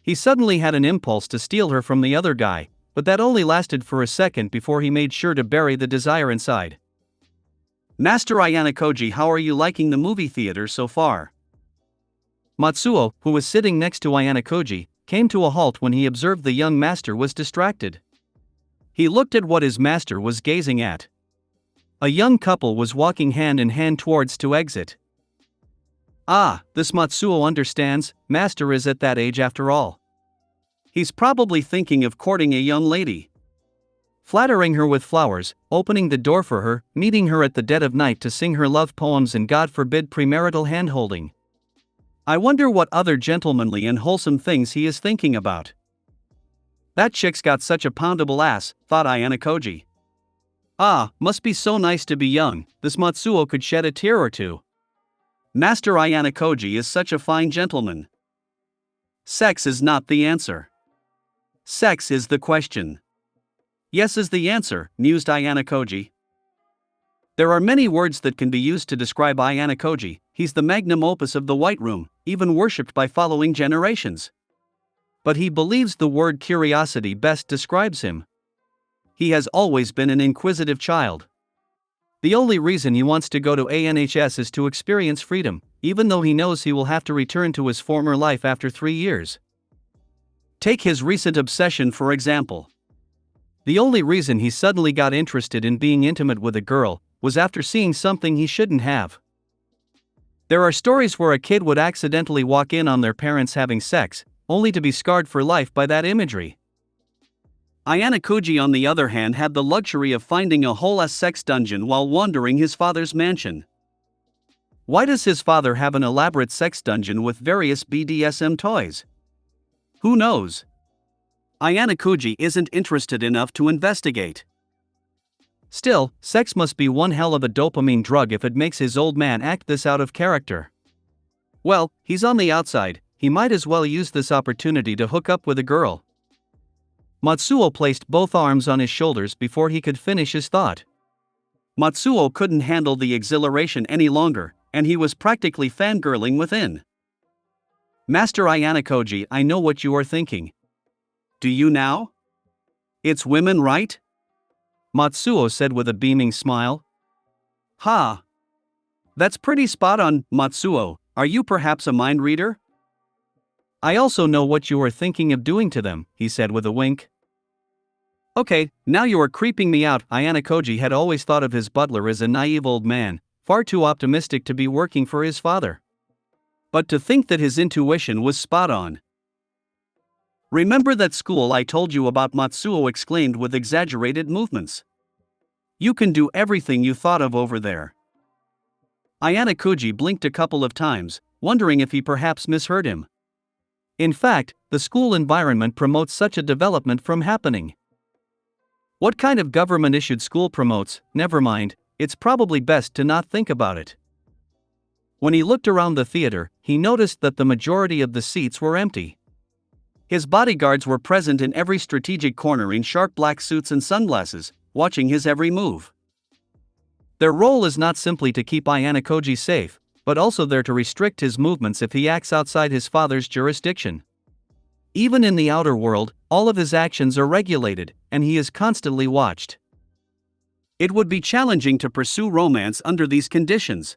He suddenly had an impulse to steal her from the other guy, but that only lasted for a second before he made sure to bury the desire inside. Master Ayanokouji, how are you liking the movie theater so far? Matsuo, who was sitting next to Ayanokouji, came to a halt when he observed the young master was distracted. He looked at what his master was gazing at. A young couple was walking hand in hand towards to exit. This Matsuo understands, master is at that age after all. He's probably thinking of courting a young lady. Flattering her with flowers, opening the door for her, meeting her at the dead of night to sing her love poems and God forbid premarital handholding. I wonder what other gentlemanly and wholesome things he is thinking about. That chick's got such a poundable ass, thought Ayanokouji. Must be so nice to be young, this Matsuo could shed a tear or two. Master Ayanokouji is such a fine gentleman. Sex is not the answer. Sex is the question. Yes is the answer, mused Ayanokouji. There are many words that can be used to describe Ayanokouji. He's the magnum opus of the White Room, even worshipped by following generations. But he believes the word curiosity best describes him. He has always been an inquisitive child. The only reason he wants to go to ANHS is to experience freedom, even though he knows he will have to return to his former life after 3 years. Take his recent obsession for example. The only reason he suddenly got interested in being intimate with a girl was after seeing something he shouldn't have. There are stories where a kid would accidentally walk in on their parents having sex, only to be scarred for life by that imagery. Ayanokouji on the other hand had the luxury of finding a whole sex dungeon while wandering his father's mansion. Why does his father have an elaborate sex dungeon with various BDSM toys? Who knows? Ayanokouji isn't interested enough to investigate. Still, sex must be one hell of a dopamine drug if it makes his old man act this out of character. Well, he's on the outside, he might as well use this opportunity to hook up with a girl. Matsuo placed both arms on his shoulders before he could finish his thought. Matsuo couldn't handle the exhilaration any longer, and he was practically fangirling within. Master Ayanokouji, I know what you are thinking. Do you now? It's women, right? Matsuo said with a beaming smile. Ha! That's pretty spot on, Matsuo. Are you perhaps a mind reader? I also know what you are thinking of doing to them, he said with a wink. Okay, now you are creeping me out. Ayanokouji had always thought of his butler as a naive old man, far too optimistic to be working for his father. But to think that his intuition was spot on. Remember that school I told you about? Matsuo exclaimed with exaggerated movements. You can do everything you thought of over there. Ayanokouji blinked a couple of times, wondering if he perhaps misheard him. In fact, the school environment promotes such a development from happening. What kind of government-issued school promotes? Never mind, it's probably best to not think about it. When he looked around the theater, he noticed that the majority of the seats were empty. His bodyguards were present in every strategic corner in sharp black suits and sunglasses, watching his every move. Their role is not simply to keep Ayanokouji safe, but also there to restrict his movements if he acts outside his father's jurisdiction. Even in the outer world, all of his actions are regulated, and he is constantly watched. It would be challenging to pursue romance under these conditions.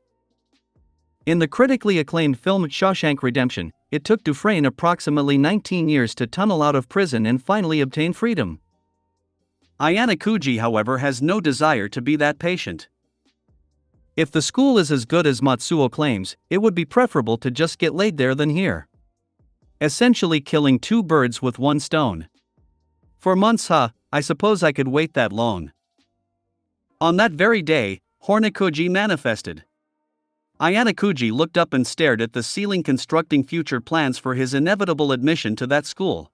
In the critically acclaimed film Shawshank Redemption, it took Dufresne approximately 19 years to tunnel out of prison and finally obtain freedom. Ayanokouji, however, has no desire to be that patient. If the school is as good as Matsuo claims, it would be preferable to just get laid there than here. Essentially killing two birds with one stone. For months, I suppose I could wait that long. On that very day, Horikoji manifested. Ayanokouji looked up and stared at the ceiling, constructing future plans for his inevitable admission to that school.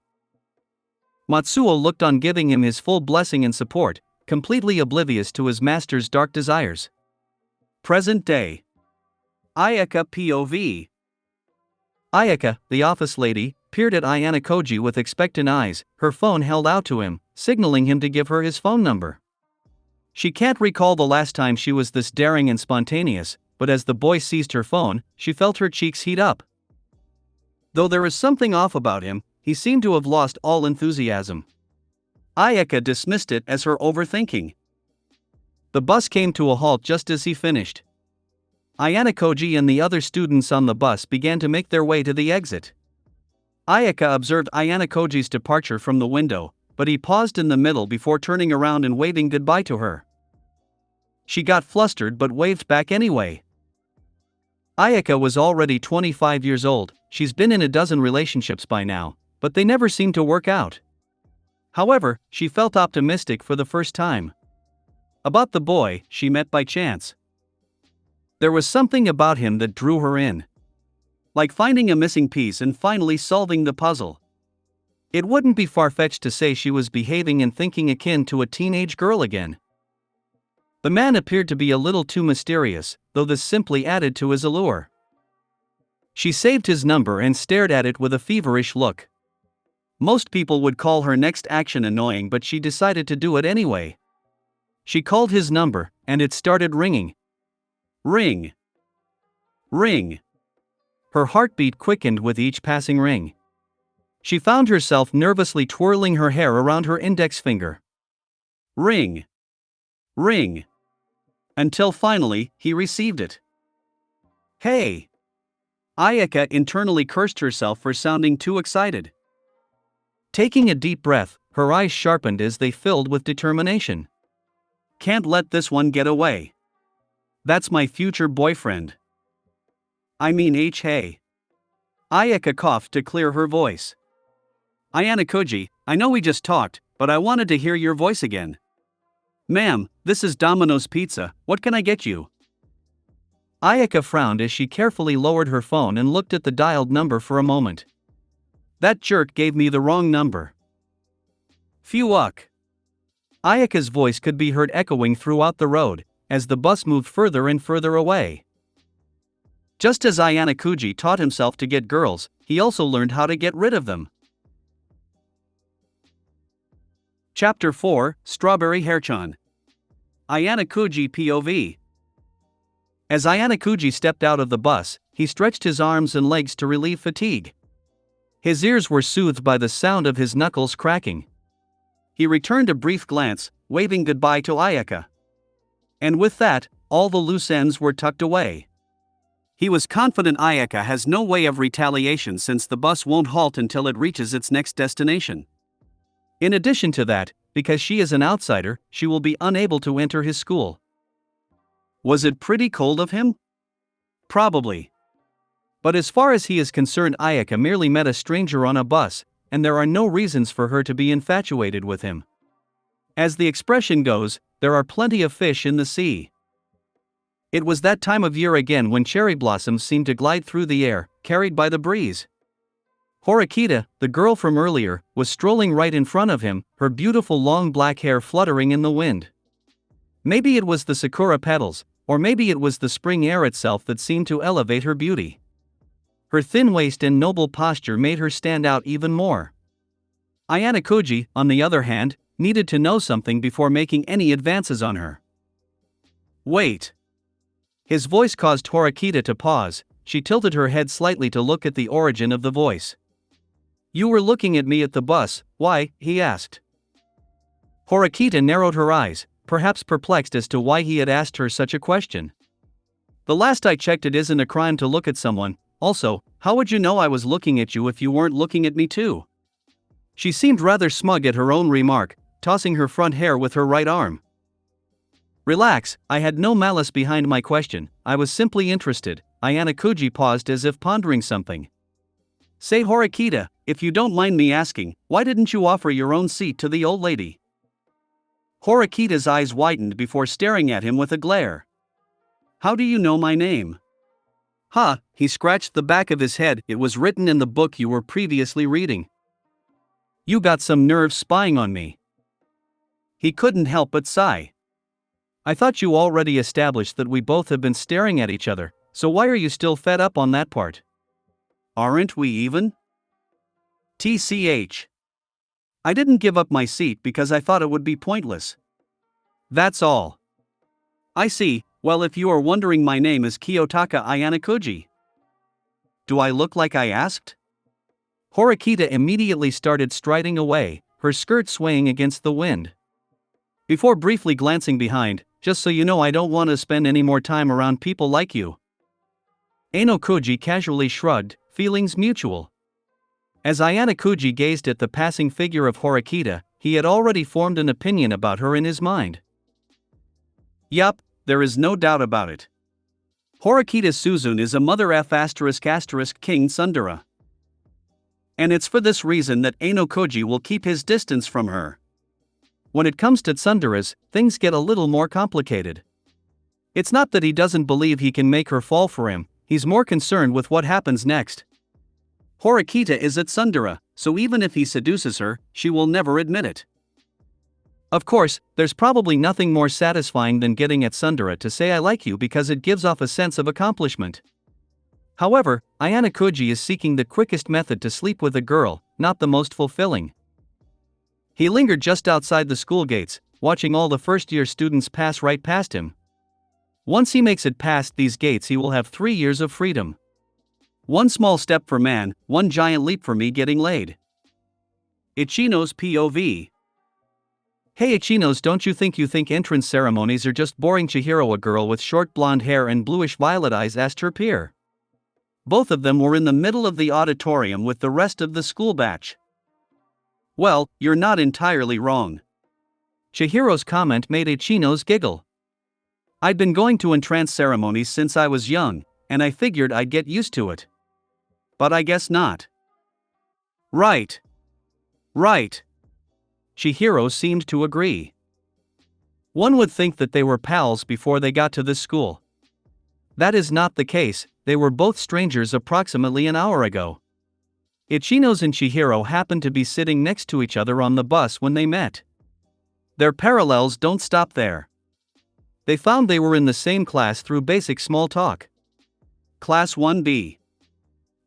Matsuo looked on, giving him his full blessing and support, completely oblivious to his master's dark desires. Present day. Ayaka POV. Ayaka, the office lady, peered at Ayanokouji with expectant eyes, her phone held out to him, signaling him to give her his phone number. She can't recall the last time she was this daring and spontaneous, but as the boy seized her phone, she felt her cheeks heat up. Though there is something off about him, he seemed to have lost all enthusiasm. Ayaka dismissed it as her overthinking. The bus came to a halt just as he finished. Ayanokouji and the other students on the bus began to make their way to the exit. Ayaka observed Ayanokouji's departure from the window, but he paused in the middle before turning around and waving goodbye to her. She got flustered but waved back anyway. Ayaka was already 25 years old, she's been in a dozen relationships by now, but they never seemed to work out. However, she felt optimistic for the first time. About the boy she met by chance. There was something about him that drew her in. Like finding a missing piece and finally solving the puzzle. It wouldn't be far-fetched to say she was behaving and thinking akin to a teenage girl again. The man appeared to be a little too mysterious, though this simply added to his allure. She saved his number and stared at it with a feverish look. Most people would call her next action annoying, but she decided to do it anyway. She called his number, and it started ringing. Ring. Ring. Her heartbeat quickened with each passing ring. She found herself nervously twirling her hair around her index finger. Ring. Ring. Until finally, he received it. Hey! Ayaka internally cursed herself for sounding too excited. Taking a deep breath, her eyes sharpened as they filled with determination. Can't let this one get away. That's my future boyfriend. I mean hey. Ayaka coughed to clear her voice. Ayanokouji, I know we just talked, but I wanted to hear your voice again. Ma'am, this is Domino's Pizza, what can I get you? Ayaka frowned as she carefully lowered her phone and looked at the dialed number for a moment. That jerk gave me the wrong number. Fuuka. Ayaka's voice could be heard echoing throughout the road, as the bus moved further and further away. Just as Ayanokouji taught himself to get girls, he also learned how to get rid of them. Chapter 4, Strawberry Hairchan. Ayanokouji POV. As Ayanokouji stepped out of the bus, he stretched his arms and legs to relieve fatigue. His ears were soothed by the sound of his knuckles cracking. He returned a brief glance, waving goodbye to Ayaka. And with that, all the loose ends were tucked away. He was confident Ayaka has no way of retaliation since the bus won't halt until it reaches its next destination. In addition to that, because she is an outsider, she will be unable to enter his school. Was it pretty cold of him? Probably. But as far as he is concerned, Ayaka merely met a stranger on a bus, and there are no reasons for her to be infatuated with him. As the expression goes, there are plenty of fish in the sea. It was that time of year again when cherry blossoms seemed to glide through the air, carried by the breeze. Horikita, the girl from earlier, was strolling right in front of him, her beautiful long black hair fluttering in the wind. Maybe it was the sakura petals, or maybe it was the spring air itself that seemed to elevate her beauty. Her thin waist and noble posture made her stand out even more. Ayanokouji, on the other hand, needed to know something before making any advances on her. Wait. His voice caused Horikita to pause. She tilted her head slightly to look at the origin of the voice. You were looking at me at the bus, why? He asked. Horikita narrowed her eyes, perhaps perplexed as to why he had asked her such a question. The last I checked, it isn't a crime to look at someone. Also, how would you know I was looking at you if you weren't looking at me too? She seemed rather smug at her own remark, tossing her front hair with her right arm. Relax, I had no malice behind my question, I was simply interested. Ayanokouji paused as if pondering something. Say Horikita, if you don't mind me asking, why didn't you offer your own seat to the old lady? Horikita's eyes widened before staring at him with a glare. How do you know my name? Ha, he scratched the back of his head, it was written in the book you were previously reading. You got some nerve spying on me. He couldn't help but sigh. I thought you already established that we both have been staring at each other, so why are you still fed up on that part? Aren't we even? TCH. I didn't give up my seat because I thought it would be pointless. That's all. I see, well, if you are wondering, my name is Kiyotaka Ayanokouji. Do I look like I asked? Horikita immediately started striding away, her skirt swaying against the wind. Before briefly glancing behind, just so you know, I don't want to spend any more time around people like you. Ayanokouji casually shrugged, feelings mutual. As Ayanokouji gazed at the passing figure of Horikita, he had already formed an opinion about her in his mind. Yup, there is no doubt about it. Horikita Suzune is a mother F*** King tsundere. And it's for this reason that Ayanokouji will keep his distance from her. When it comes to tsunderes, things get a little more complicated. It's not that he doesn't believe he can make her fall for him, he's more concerned with what happens next. Horikita is a tsundere, so even if he seduces her, she will never admit it. Of course, there's probably nothing more satisfying than getting at tsundere to say I like you because it gives off a sense of accomplishment. However, Ayanokouji is seeking the quickest method to sleep with a girl, not the most fulfilling. He lingered just outside the school gates, watching all the first-year students pass right past him. Once he makes it past these gates, he will have 3 years of freedom. One small step for man, one giant leap for me getting laid. Ichino's POV. Hey Ichinos, don't you think entrance ceremonies are just boring? Chihiro, a girl with short blonde hair and bluish-violet eyes, asked her peer. Both of them were in the middle of the auditorium with the rest of the school batch. Well, you're not entirely wrong. Chihiro's comment made Ichinos giggle. I'd been going to entrance ceremonies since I was young, and I figured I'd get used to it. But I guess not. Right. Chihiro seemed to agree. One would think that they were pals before they got to this school. That is not the case, they were both strangers approximately an hour ago. Ichinos and Chihiro happened to be sitting next to each other on the bus when they met. Their parallels don't stop there. They found they were in the same class through basic small talk. Class 1B.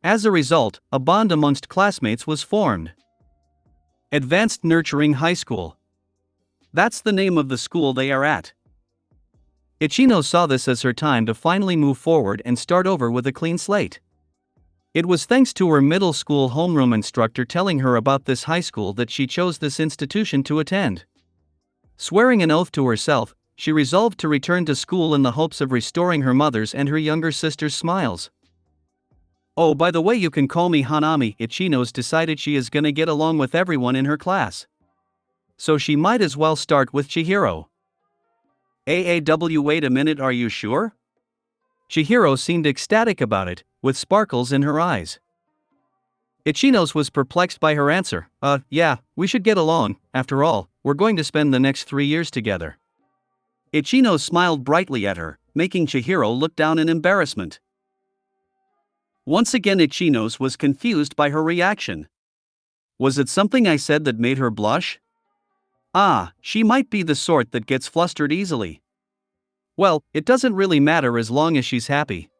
As a result, a bond amongst classmates was formed. Advanced Nurturing High School. That's the name of the school they are at. Ichino saw this as her time to finally move forward and start over with a clean slate. It was thanks to her middle school homeroom instructor telling her about this high school that she chose this institution to attend. Swearing an oath to herself, she resolved to return to school in the hopes of restoring her mother's and her younger sister's smiles. Oh, by the way, you can call me Hanami. Ichino's decided she is gonna get along with everyone in her class. So she might as well start with Chihiro. Wait a minute, are you sure? Chihiro seemed ecstatic about it, with sparkles in her eyes. Ichino's was perplexed by her answer. Yeah, we should get along. After all, we're going to spend the next 3 years together. Ichino smiled brightly at her, making Chihiro look down in embarrassment. Once again, Ichino's was confused by her reaction. Was it something I said that made her blush? She might be the sort that gets flustered easily. Well, it doesn't really matter as long as she's happy.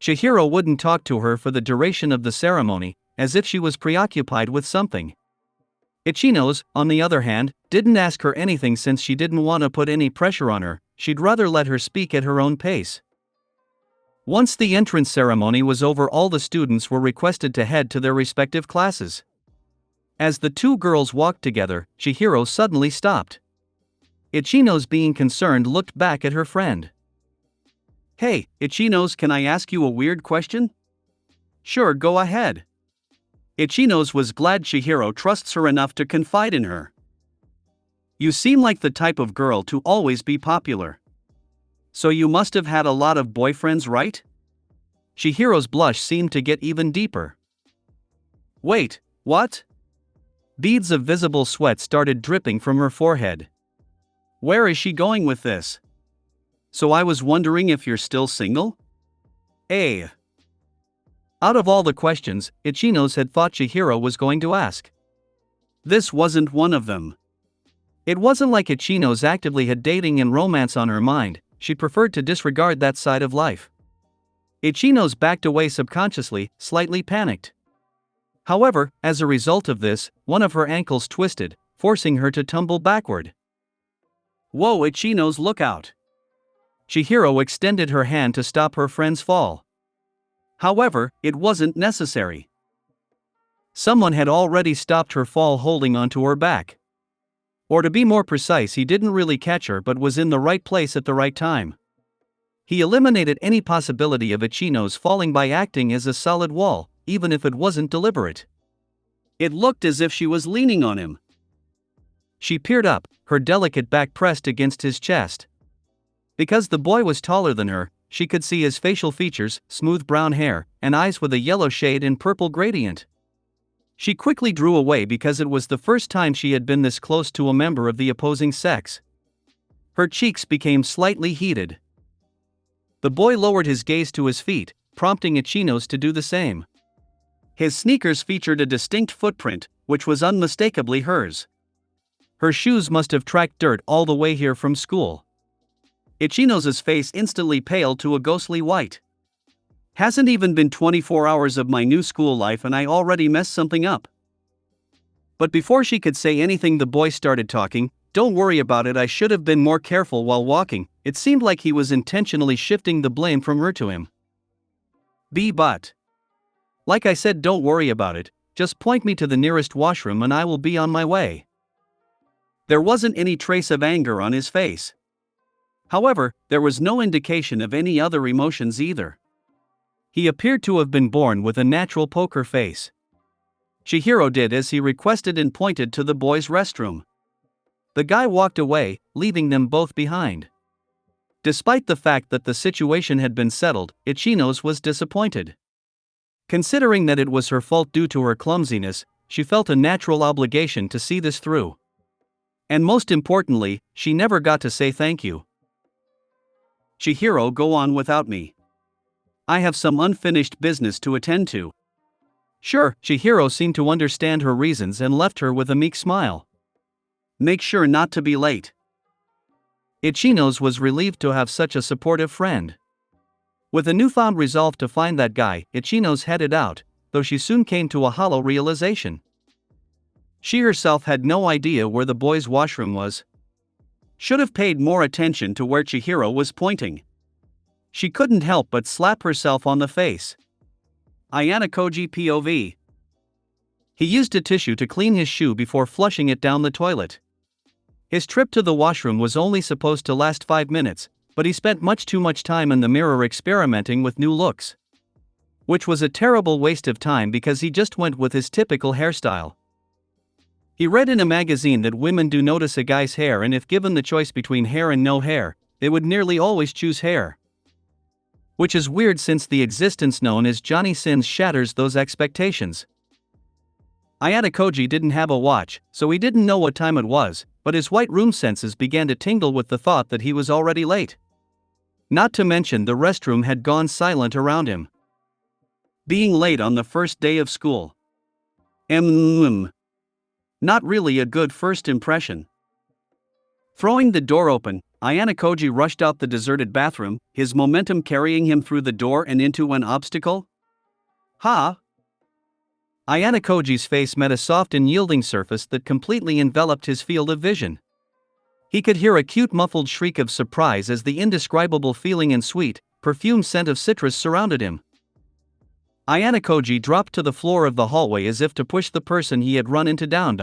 Chihiro wouldn't talk to her for the duration of the ceremony, as if she was preoccupied with something. Ichino's, on the other hand, didn't ask her anything since she didn't want to put any pressure on her. She'd rather let her speak at her own pace. Once the entrance ceremony was over, all the students were requested to head to their respective classes. As the two girls walked together, Chihiro suddenly stopped. Ichino's, being concerned, looked back at her friend. Hey, Ichino's, can I ask you a weird question? Sure, go ahead. Ichino's was glad Chihiro trusts her enough to confide in her. You seem like the type of girl to always be popular. So you must have had a lot of boyfriends, right? Chihiro's blush seemed to get even deeper. Wait, what? Beads of visible sweat started dripping from her forehead. Where is she going with this? So I was wondering if you're still single? Out of all the questions Ichino's had thought Chihiro was going to ask, this wasn't one of them. It wasn't like Ichino's actively had dating and romance on her mind. She preferred to disregard that side of life. Ichino's backed away subconsciously, slightly panicked. However, as a result of this, one of her ankles twisted, forcing her to tumble backward. Whoa, Ichino's, look out! Chihiro extended her hand to stop her friend's fall. However, it wasn't necessary. Someone had already stopped her fall, holding onto her back. Or to be more precise, he didn't really catch her but was in the right place at the right time. He eliminated any possibility of Ichino's falling by acting as a solid wall, even if it wasn't deliberate. It looked as if she was leaning on him. She peered up, her delicate back pressed against his chest. Because the boy was taller than her, she could see his facial features, smooth brown hair, and eyes with a yellow shade and purple gradient. She quickly drew away because it was the first time she had been this close to a member of the opposing sex. Her cheeks became slightly heated. The boy lowered his gaze to his feet, prompting Ichino's to do the same. His sneakers featured a distinct footprint, which was unmistakably hers. Her shoes must have tracked dirt all the way here from school. Ichino's face instantly paled to a ghostly white. Hasn't even been 24 hours of my new school life and I already messed something up. But before she could say anything, the boy started talking. Don't worry about it, I should have been more careful while walking. It seemed like he was intentionally shifting the blame from her to him. But like I said, don't worry about it, just point me to the nearest washroom and I will be on my way. There wasn't any trace of anger on his face. However, there was no indication of any other emotions either. He appeared to have been born with a natural poker face. Chihiro did as he requested and pointed to the boys' restroom. The guy walked away, leaving them both behind. Despite the fact that the situation had been settled, Ichino's was disappointed. Considering that it was her fault due to her clumsiness, she felt a natural obligation to see this through. And most importantly, she never got to say thank you. Chihiro, go on without me. I have some unfinished business to attend to. Sure, Chihiro seemed to understand her reasons and left her with a meek smile. Make sure not to be late. Ichino's was relieved to have such a supportive friend. With a newfound resolve to find that guy, Ichino's headed out, though she soon came to a hollow realization. She herself had no idea where the boys' washroom was. Should have paid more attention to where Chihiro was pointing. She couldn't help but slap herself on the face. Ayanokouji POV. He used a tissue to clean his shoe before flushing it down the toilet. His trip to the washroom was only supposed to last 5 minutes, but he spent much too much time in the mirror experimenting with new looks. Which was a terrible waste of time because he just went with his typical hairstyle. He read in a magazine that women do notice a guy's hair, and if given the choice between hair and no hair, they would nearly always choose hair. Which is weird since the existence known as Johnny Sins shatters those expectations. Ayanokouji didn't have a watch, so he didn't know what time it was, but his white room senses began to tingle with the thought that he was already late. Not to mention the restroom had gone silent around him. Being late on the first day of school. Not really a good first impression. Throwing the door open, Ayanokouji rushed out the deserted bathroom, his momentum carrying him through the door and into an obstacle. Ha! Ayanokouji's face met a soft and yielding surface that completely enveloped his field of vision. He could hear a cute muffled shriek of surprise as the indescribable feeling and sweet, perfumed scent of citrus surrounded him. Ayanokouji dropped to the floor of the hallway as if to push the person he had run into down.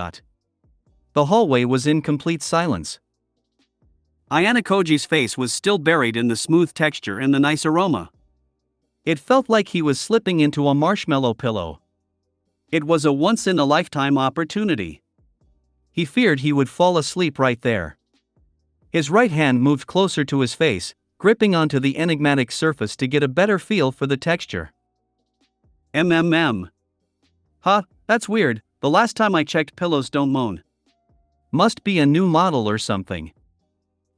The hallway was in complete silence. Ayanokouji's face was still buried in the smooth texture and the nice aroma. It felt like he was slipping into a marshmallow pillow. It was a once-in-a-lifetime opportunity. He feared he would fall asleep right there. His right hand moved closer to his face, gripping onto the enigmatic surface to get a better feel for the texture. Huh, that's weird, the last time I checked pillows don't moan. Must be a new model or something.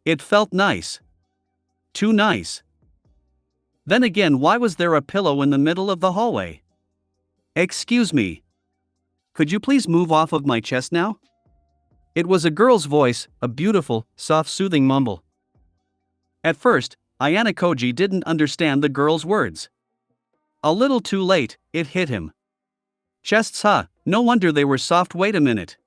It felt nice. Too nice. Then again, why was there a pillow in the middle of the hallway? Excuse me. Could you please move off of my chest now? It was a girl's voice, a beautiful, soft soothing mumble. At first, Ayanokouji didn't understand the girl's words. A little too late, it hit him. Chests, huh, no wonder they were soft. Wait a minute.